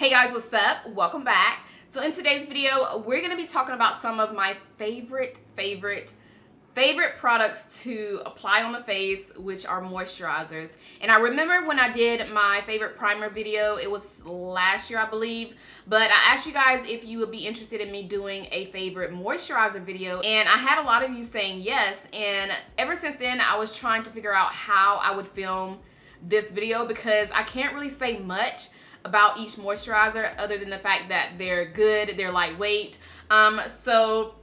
Hey guys, what's up? Welcome back. So in today's video, we're going to be talking about some of my favorite products to apply on the face, which are moisturizers. And I remember when I did my favorite primer video, it was last year I believe, but I asked you guys if you would be interested in me doing a favorite moisturizer video, and I had a lot of you saying yes, and ever since then I was trying to figure out how I would film this video because I can't really say much about each moisturizer other than the fact that they're good, they're lightweight. So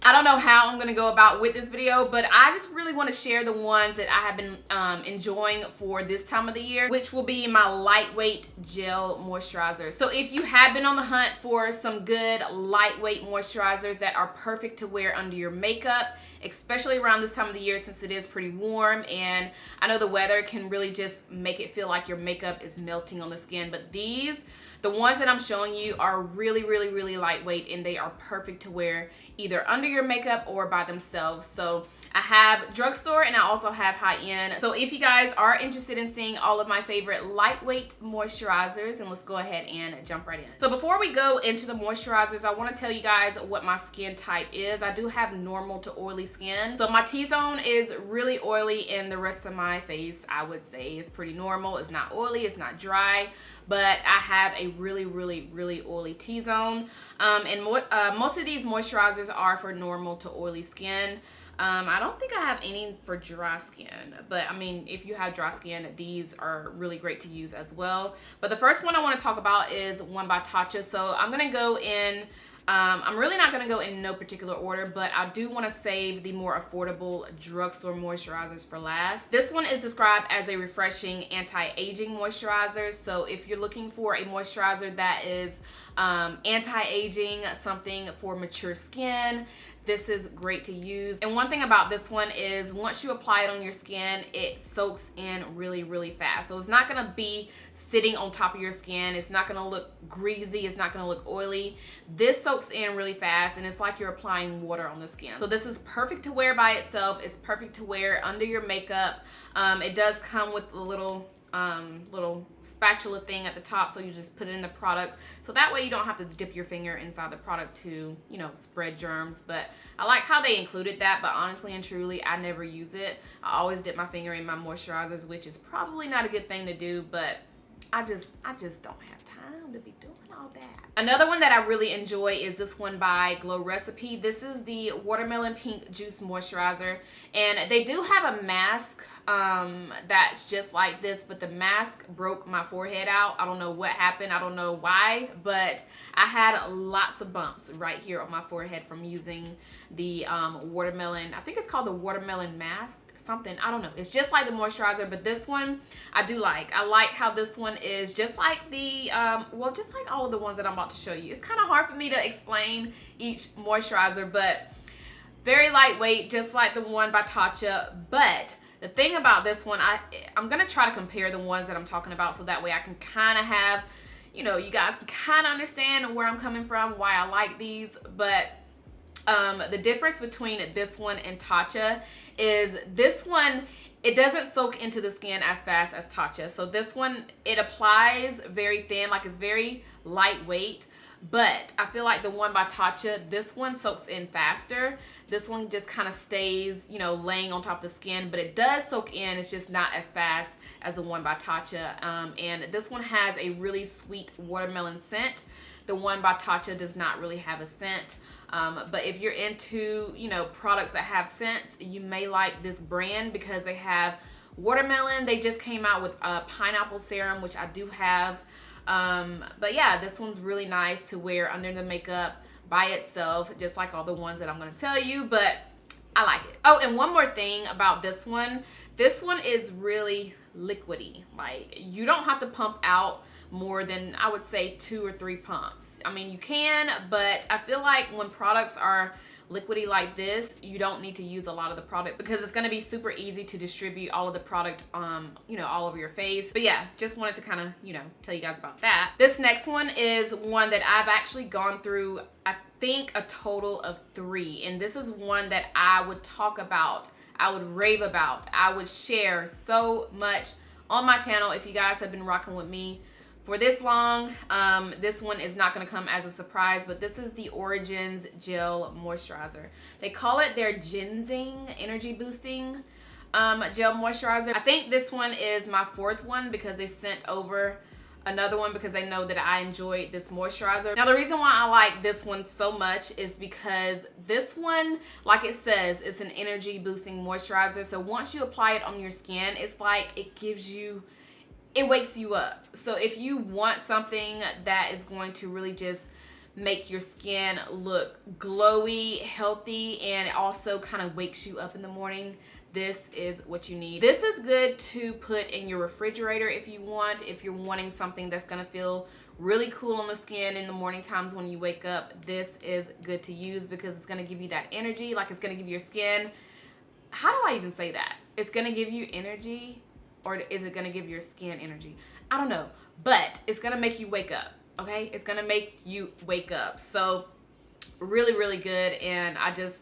I don't know how I'm gonna go about with this video, but I just really want to share the ones that I have been enjoying for this time of the year, which will be my lightweight gel moisturizers. So if you have been on the hunt for some good lightweight moisturizers that are perfect to wear under your makeup, especially around this time of the year since it is pretty warm, and I know the weather can really just make it feel like your makeup is melting on the skin, but the ones that I'm showing you are really lightweight, and they are perfect to wear either under your makeup or by themselves. So I have drugstore and I also have high-end. So if you guys are interested in seeing all of my favorite lightweight moisturizers, and let's go ahead and jump right in. So before we go into the moisturizers, I want to tell you guys what my skin type is. I do have normal to oily skin. So my T-zone is really oily, and the rest of my face I would say is pretty normal. It's not oily, it's not dry, but I have a really oily T-zone. And most of these moisturizers are for normal to oily skin. I don't think I have any for dry skin, but I mean, if you have dry skin, these are really great to use as well. But the first one I want to talk about is one by Tatcha. So I'm gonna go in, I'm really not gonna go in no particular order, but I do want to save the more affordable drugstore moisturizers for last. This one is described as a refreshing anti-aging moisturizer. So if you're looking for a moisturizer that is anti-aging, something for mature skin, this is great to use. And one thing about this one is once you apply it on your skin, it soaks in really fast. So it's not gonna be sitting on top of your skin. It's not gonna look greasy. It's not gonna look oily. This soaks in really fast, and it's like you're applying water on the skin. So this is perfect to wear by itself. It's perfect to wear under your makeup. It does come with a little spatula thing at the top, so you just put it in the product, so that way you don't have to dip your finger inside the product to, you know, spread germs. But I like how they included that, but honestly and truly I never use it. I always dip my finger in my moisturizers, which is probably not a good thing to do, but I just don't have time to be doing all that. Another one that I really enjoy is this one by Glow Recipe. This is the Watermelon Pink Juice Moisturizer, and they do have a mask that's just like this, but the mask broke my forehead out. I don't know what happened, I don't know why, but I had lots of bumps right here on my forehead from using the watermelon, I think it's called the watermelon mask, something, I don't know. It's just like the moisturizer, but this one I do like. I like how this one is just like the well, just like all of the ones that I'm about to show you. It's kind of hard for me to explain each moisturizer, but very lightweight, just like the one by Tatcha. But the thing about this one, I'm gonna try to compare the ones that I'm talking about, so that way I can kind of have, you know, you guys can kind of understand where I'm coming from, why I like these. But the difference between this one and Tatcha is this one, it doesn't soak into the skin as fast as Tatcha. So this one, it applies very thin, like it's very lightweight. But I feel like the one by Tatcha, this one soaks in faster. This one just kind of stays, you know, laying on top of the skin, but it does soak in. It's just not as fast as the one by Tatcha. And this one has a really sweet watermelon scent. The one by Tatcha does not really have a scent. But if you're into, you know, products that have scents, you may like this brand because they have watermelon. They just came out with a pineapple serum, which I do have. But yeah, this one's really nice to wear under the makeup by itself, just like all the ones that I'm going to tell you, but I like it. Oh, and one more thing about this one is really liquidy. Like, you don't have to pump out more than, I would say, 2 or 3 pumps. I mean, you can, but I feel like when products are liquidy like this, you don't need to use a lot of the product because it's going to be super easy to distribute all of the product you know, all over your face. But yeah, just wanted to kind of, you know, tell you guys about that. This next one is one that I've actually gone through, I think, a total of 3, and this is one that I would talk about, I would rave about, I would share so much on my channel if you guys have been rocking with me for this long. This one is not going to come as a surprise, but this is the Origins Gel Moisturizer. They call it their GinZing Energy Boosting Gel Moisturizer. I think this one is my 4th one because they sent over another one because they know that I enjoyed this moisturizer. Now the reason why I like this one so much is because this one, like it says, it's an energy boosting moisturizer. So once you apply it on your skin, it's like it gives you, it wakes you up. So if you want something that is going to really just make your skin look glowy, healthy, and it also kind of wakes you up in the morning, this is what you need. This is good to put in your refrigerator if you want, if you're wanting something that's gonna feel really cool on the skin in the morning times when you wake up. This is good to use because it's gonna give you that energy, like it's gonna give your skin, how do I even say that? It's gonna give you energy, or is it gonna give your skin energy? I don't know, but it's gonna make you wake up, okay? It's gonna make you wake up. So really, really good. And I just,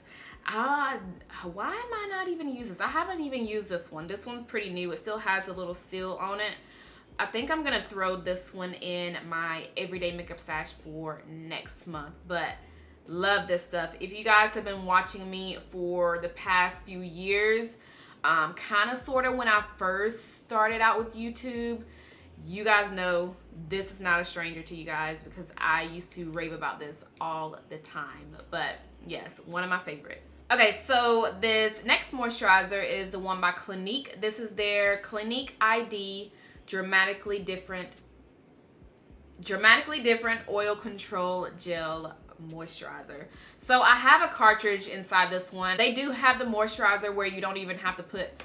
why am I not even using this? I haven't even used this one. This one's pretty new. It still has a little seal on it. I think I'm gonna throw this one in my everyday makeup stash for next month, but love this stuff. If you guys have been watching me for the past few years, kind of sort of when I first started out with YouTube, you guys know this is not a stranger to you guys because I used to rave about this all the time. But yes, one of my favorites. Okay, so this next moisturizer is the one by Clinique. This is their Clinique ID Dramatically Different Oil Control Gel Moisturizer. So I have a cartridge inside this one. They do have the moisturizer where you don't even have to put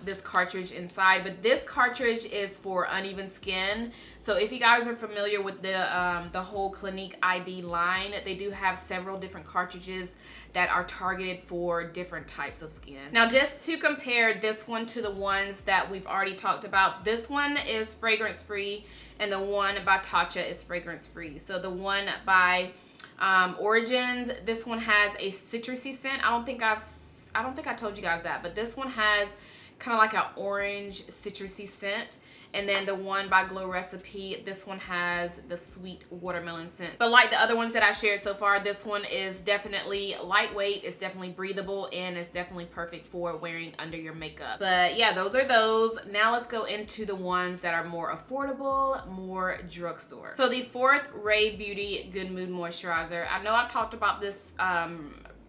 this cartridge inside, but this cartridge is for uneven skin. So if you guys are familiar with the whole Clinique ID line, they do have several different cartridges that are targeted for different types of skin. Now just to compare this one to the ones that we've already talked about, this one is fragrance free and the one by Tatcha is fragrance free. So the one by Origins, this one has a citrusy scent. I don't think I told you guys that, but this one has kind of like an orange citrusy scent. And then the one by Glow Recipe, this one has the sweet watermelon scent. But like the other ones that I shared so far, this one is definitely lightweight, it's definitely breathable, and it's definitely perfect for wearing under your makeup. But yeah, those are those. Now let's go into the ones that are more affordable, more drugstore. So the 4th Ray Beauty Good Mood Moisturizer. I know I've talked about this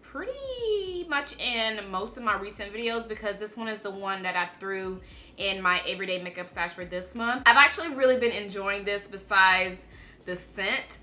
pretty much in most of my recent videos because this one is the one that I threw in my everyday makeup stash for this month. I've actually really been enjoying this besides the scent.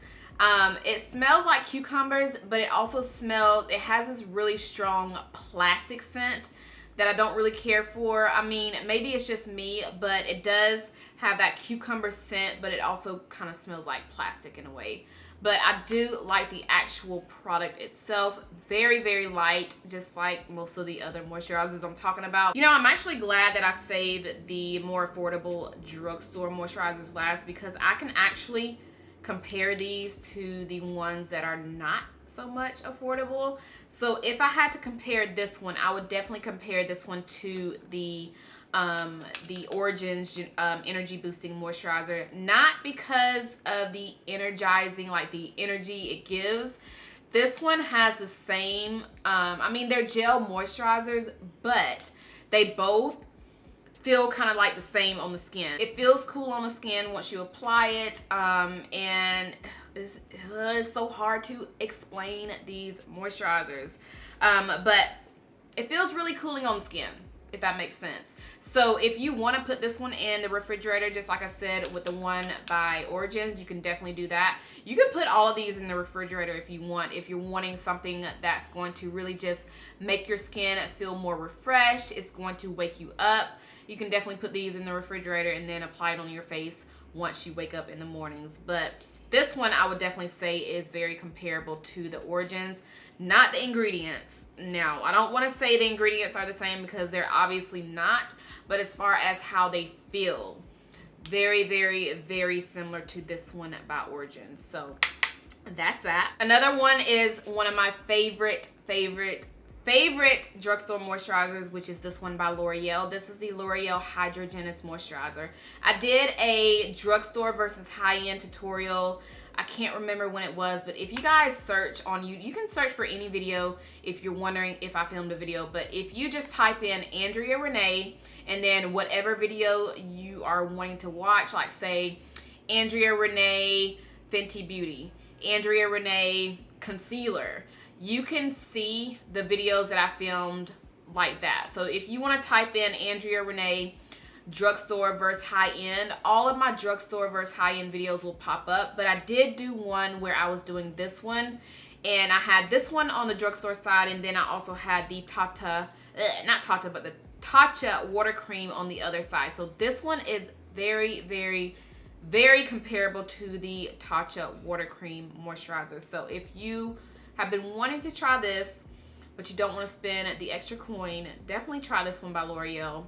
It smells like cucumbers, but it also smells, it has this really strong plastic scent that I don't really care for. I mean, maybe it's just me, but it does have that cucumber scent, but it also kind of smells like plastic in a way. But I do like the actual product itself. Very, very light, just like most of the other moisturizers I'm talking about. You know, I'm actually glad that I saved the more affordable drugstore moisturizers last because I can actually compare these to the ones that are not so much affordable. So if I had to compare this one, I would definitely compare this one to the Origins Energy Boosting Moisturizer, not because of the energizing, like the energy it gives. This one has the same, I mean, they're gel moisturizers, but they both feel kind of like the same on the skin. It feels cool on the skin once you apply it, and it's so hard to explain these moisturizers, but it feels really cooling on the skin, if that makes sense. So if you want to put this one in the refrigerator, just like I said with the one by Origins, you can definitely do that. You can put all of these in the refrigerator if you want, if you're wanting something that's going to really just make your skin feel more refreshed. It's going to wake you up. You can definitely put these in the refrigerator and then apply it on your face once you wake up in the mornings. But this one I would definitely say is very comparable to the Origins, not the ingredients. Now, I don't want to say the ingredients are the same because they're obviously not, but as far as how they feel, very, very, very similar to this one by Origins. So that's that. Another one is one of my favorite favorite drugstore moisturizers, which is this one by Loreal. This is the Loreal Hydra Moisturizer. I did a drugstore versus high-end tutorial. I can't remember when it was, but if you guys search on you can search for any video if you're wondering if I filmed a video. But if you just type in Andrea Renee and then whatever video you are wanting to watch, like say Andrea Renee Fenty Beauty, Andrea Renee concealer, you can see the videos that I filmed like that. So if you want to type in Andrea Renee drugstore versus high-end, all of my drugstore versus high-end videos will pop up. But I did do one where I was doing this one, and I had this one on the drugstore side, and then I also had the Tatcha, not Tatcha, but the Tatcha water cream on the other side. So this one is very, very, very comparable to the Tatcha water cream moisturizer. So if you have been wanting to try this but you don't want to spend the extra coin, definitely try this one by L'Oreal.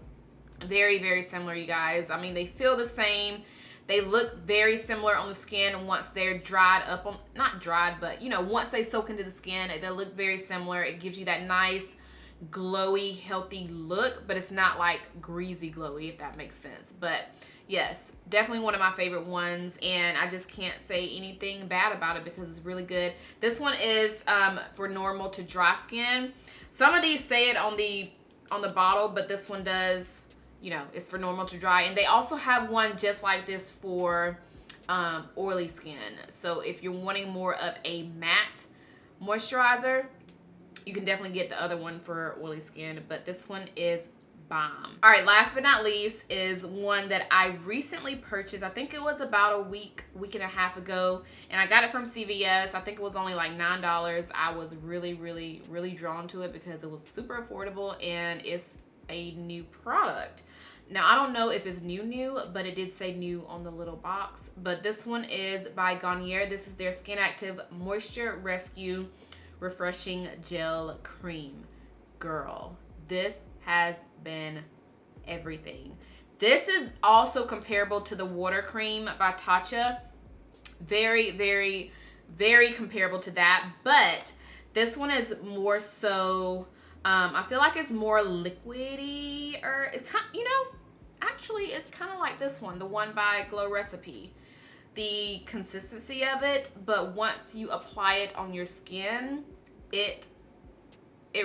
Very, very similar, you guys. I mean, they feel the same. They look very similar on the skin once they're dried up on, not dried, but you know, once they soak into the skin, they look very similar. It gives you that nice glowy, healthy look, but it's not like greasy glowy, if that makes sense. But yes, definitely one of my favorite ones, and I just can't say anything bad about it because it's really good. This one is for normal to dry skin. Some of these say it on the bottle, but this one does, you know, it's for normal to dry. And they also have one just like this for oily skin. So if you're wanting more of a matte moisturizer, you can definitely get the other one for oily skin, but this one is bomb. All right, last but not least is one that I recently purchased. I think it was about a week and a half ago, and I got it from CVS. I think it was only like $9. I was really, really, really drawn to it because it was super affordable and it's a new product. Now, I don't know if it's new, but it did say new on the little box. But this one is by Garnier. This is their Skin Active Moisture Rescue Refreshing Gel Cream. Girl, this has been everything. This is also comparable to the water cream by Tatcha. Very, very, very comparable to that. But this one is more so, I feel like it's more liquidy, or it's, you know, actually it's kind of like this one, the one by Glow Recipe. The consistency of it, but once you apply it on your skin, it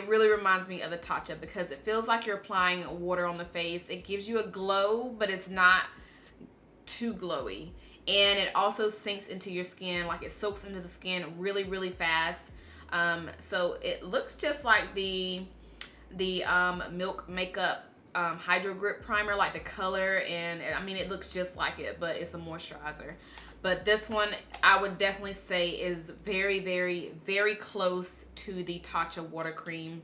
really reminds me of the Tatcha because it feels like you're applying water on the face. It gives you a glow, but it's not too glowy. And it also sinks into your skin, like it soaks into the skin really, really fast. So it looks just like the Milk Makeup Hydro Grip Primer, like the color, and I mean it looks just like it, but it's a moisturizer. But this one I would definitely say is very, very, very close to the Tatcha water cream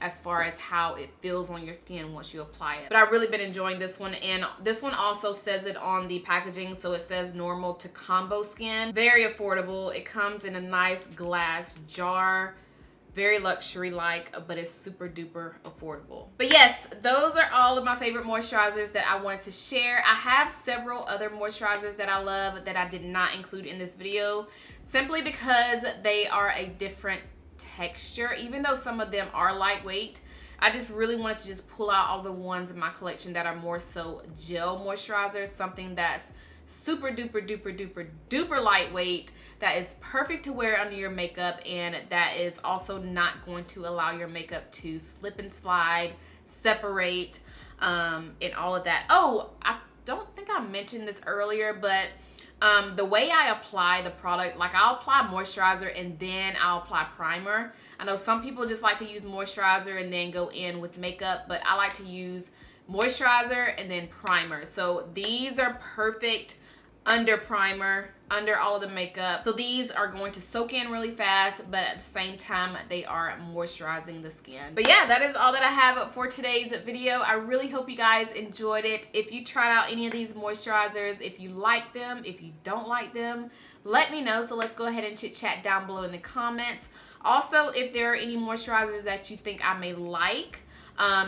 as far as how it feels on your skin once you apply it. But I've really been enjoying this one, and this one also says it on the packaging, so it says normal to combo skin. Very affordable. It comes in a nice glass jar. Very luxury-like, but it's super duper affordable. But yes, those are all of my favorite moisturizers that I wanted to share. I have several other moisturizers that I love that I did not include in this video, simply because they are a different texture. Even though some of them are lightweight, I just really wanted to just pull out all the ones in my collection that are more so gel moisturizers, something that's super duper duper duper duper lightweight, that is perfect to wear under your makeup, and that is also not going to allow your makeup to slip and slide, separate, and all of that. Oh, I don't think I mentioned this earlier, but the way I apply the product, like I'll apply moisturizer and then I'll apply primer. I know some people just like to use moisturizer and then go in with makeup, but I like to use moisturizer and then primer. So these are perfect under primer, under all of the makeup. So these are going to soak in really fast, but at the same time, they are moisturizing the skin. But yeah, that is all that I have for today's video. I really hope you guys enjoyed it. If you tried out any of these moisturizers, if you like them, if you don't like them, let me know. So let's go ahead and chit chat down below in the comments. Also, if there are any moisturizers that you think I may like,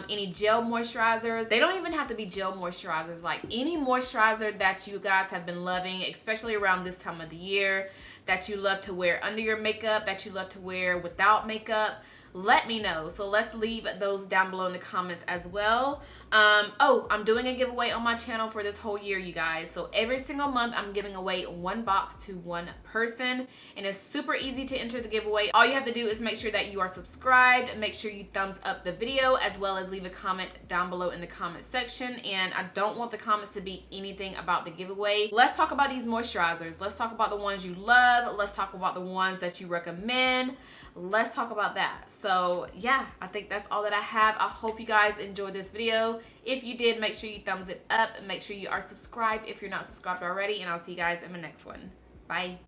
any gel moisturizers. They don't even have to be gel moisturizers. Like any moisturizer that you guys have been loving, especially around this time of the year, that you love to wear under your makeup, that you love to wear without makeup, let me know. So let's leave those down below in the comments as well. Oh, I'm doing a giveaway on my channel for this whole year, you guys. So every single month I'm giving away one box to one person, and it's super easy to enter the giveaway. All you have to do is make sure that you are subscribed, make sure you thumbs up the video, as well as leave a comment down below in the comment section. And I don't want the comments to be anything about the giveaway. Let's talk about these moisturizers. Let's talk about the ones you love. Let's talk about the ones that you recommend. Let's talk about that. So yeah, I think that's all that I have. I hope you guys enjoyed this video. If you did, make sure you thumbs it up. Make sure you are subscribed if you're not subscribed already, and I'll see you guys in my next one. Bye.